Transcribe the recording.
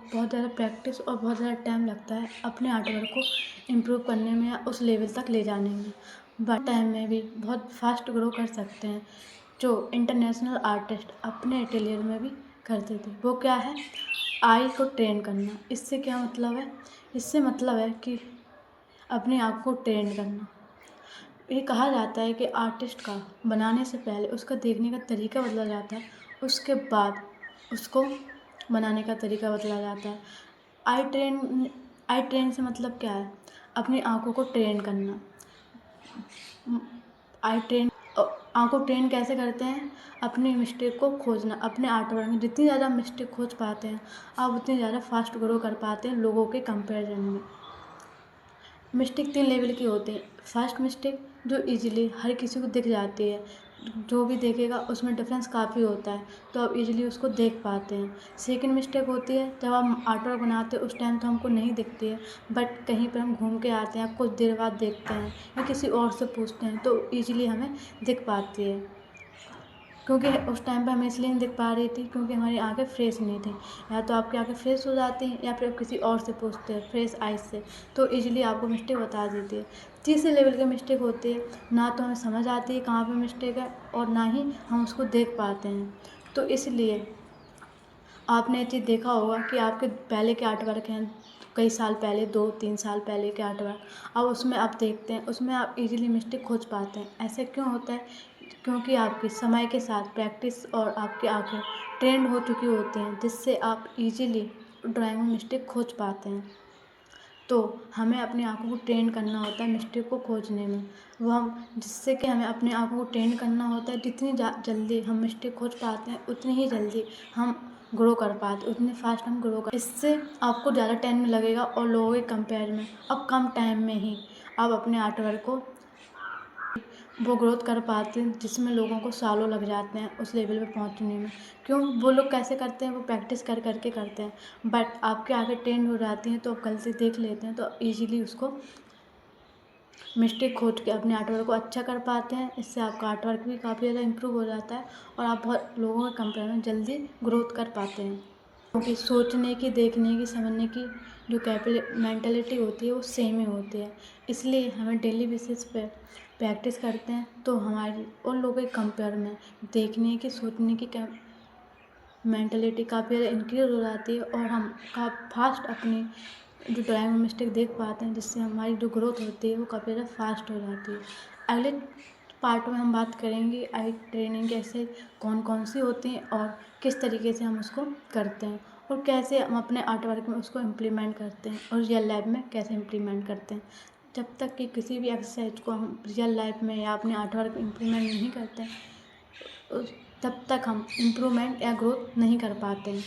बहुत ज़्यादा प्रैक्टिस और बहुत ज़्यादा टाइम लगता है अपने आर्ट वर्क को इम्प्रूव करने में या उस लेवल तक ले जाने में। बट टाइम में भी बहुत फास्ट ग्रो कर सकते हैं, जो इंटरनेशनल आर्टिस्ट अपने अटेलियर में भी करते थे। वो क्या है, आई को ट्रेन करना। इससे क्या मतलब है, इससे मतलब है कि अपने आप को ट्रेन करना। ये कहा जाता है कि आर्टिस्ट का बनाने से पहले उसका देखने का तरीका बदला जाता है, उसके बाद उसको बनाने का तरीका बदला जाता है। आई ट्रेन से मतलब क्या है, अपनी आँखों को ट्रेन करना। आई ट्रेन आँखों ट्रेन कैसे करते हैं, अपनी मिस्टेक को खोजना। अपने आर्ट वर्क में जितनी ज़्यादा मिस्टेक खोज पाते हैं आप, उतनी ज़्यादा फास्ट ग्रो कर पाते हैं लोगों के कंपैरिजन में। मिस्टेक 3 लेवल की होती है। फर्स्ट मिस्टेक जो इजीली हर किसी को दिख जाती है, जो भी देखेगा उसमें डिफरेंस काफ़ी होता है, तो आप इजीली उसको देख पाते हैं। सेकंड मिस्टेक होती है जब हम आर्ट वर्क बनाते हैं, उस टाइम तो हमको नहीं दिखती है, बट कहीं पर हम घूम के आते हैं, कुछ देर बाद देखते हैं या किसी और से पूछते हैं तो ईजिली हमें दिख पाती है। क्योंकि उस टाइम पे हमें इसलिए नहीं दिख पा रही थी क्योंकि हमारी आँखें फ्रेश नहीं थी। या तो आपकी आँखें फ्रेश हो जाती हैं या फिर आप किसी और से पूछते हैं फ्रेश आइज़ से, तो ईजिली आपको मिस्टेक बता देती है। तीसरे लेवल की मिस्टेक होती है, ना तो हमें समझ आती है कहाँ पे मिस्टेक है और ना ही हम उसको देख पाते हैं। तो इसलिए आपने ये चीज़ देखा होगा कि आपके पहले के आर्ट वर्क हैं, कई साल पहले 2-3 साल पहले के आर्ट वर्क, अब उसमें आप देखते हैं, उसमें आप इजीली मिस्टेक खोज पाते हैं। ऐसे क्यों होता है, क्योंकि आपकी समय के साथ प्रैक्टिस और आपकी आँखें ट्रेंड हो चुकी होती हैं, जिससे आप इजीली ड्राइंग में मिस्टेक खोज पाते हैं। तो हमें अपनी आँखों को ट्रेन करना होता है मिस्टेक को खोजने में। वो हम जिससे कि हमें अपनी आँखों को ट्रेन करना होता है, जितनी जल्दी हम मिस्टेक खोज पाते हैं उतनी ही जल्दी हम ग्रो कर पाते, उतनी फास्ट हम ग्रो कर। इससे आपको ज़्यादा टाइम लगेगा और लोगों के कंपेयर में अब कम टाइम में ही आप अपने आर्ट वर्क को वो ग्रोथ कर पाते हैं, जिसमें लोगों को सालों लग जाते हैं उस लेवल पे पहुंचने में। क्यों, वो लोग कैसे करते हैं, वो प्रैक्टिस कर करके करते हैं। बट आपके आगे ट्रेंड हो जाती हैं तो आप गलती देख लेते हैं तो ईजिली उसको मिस्टेक खोज के अपने आर्ट वर्क को अच्छा कर पाते हैं। इससे आपका आर्ट वर्क भी काफ़ी ज़्यादा इम्प्रूव हो जाता है और आप बहुत लोगों के कंपेयर में जल्दी ग्रोथ कर पाते हैं, क्योंकि सोचने की, देखने की, समझने की जो मेंटालिटी होती है वो सेम ही होती है। इसलिए हमें डेली बेसिस पे प्रैक्टिस करते हैं तो हमारी उन लोगों के कंपेयर में देखने की, सोचने की मेंटालिटी काफ़ी ज़्यादा इंक्रीज हो जाती है और हम फास्ट अपनी जो ड्राइंग में मिस्टेक देख पाते हैं, जिससे हमारी जो ग्रोथ होती है वो काफ़ी ज़्यादा फास्ट हो जाती है। अगले पार्ट में हम बात करेंगे आई ट्रेनिंग कैसे, कौन कौन सी होती हैं और किस तरीके से हम उसको करते हैं और कैसे हम अपने आर्ट वर्क में उसको इम्प्लीमेंट करते हैं और रियल लाइफ में कैसे इम्प्लीमेंट करते हैं। जब तक कि किसी भी एक्सरसाइज को हम रियल लाइफ में या अपने आर्ट वर्क में इम्प्लीमेंट नहीं करते हैं, तब तक हम इम्प्रूवमेंट या ग्रोथ नहीं कर पाते हैं।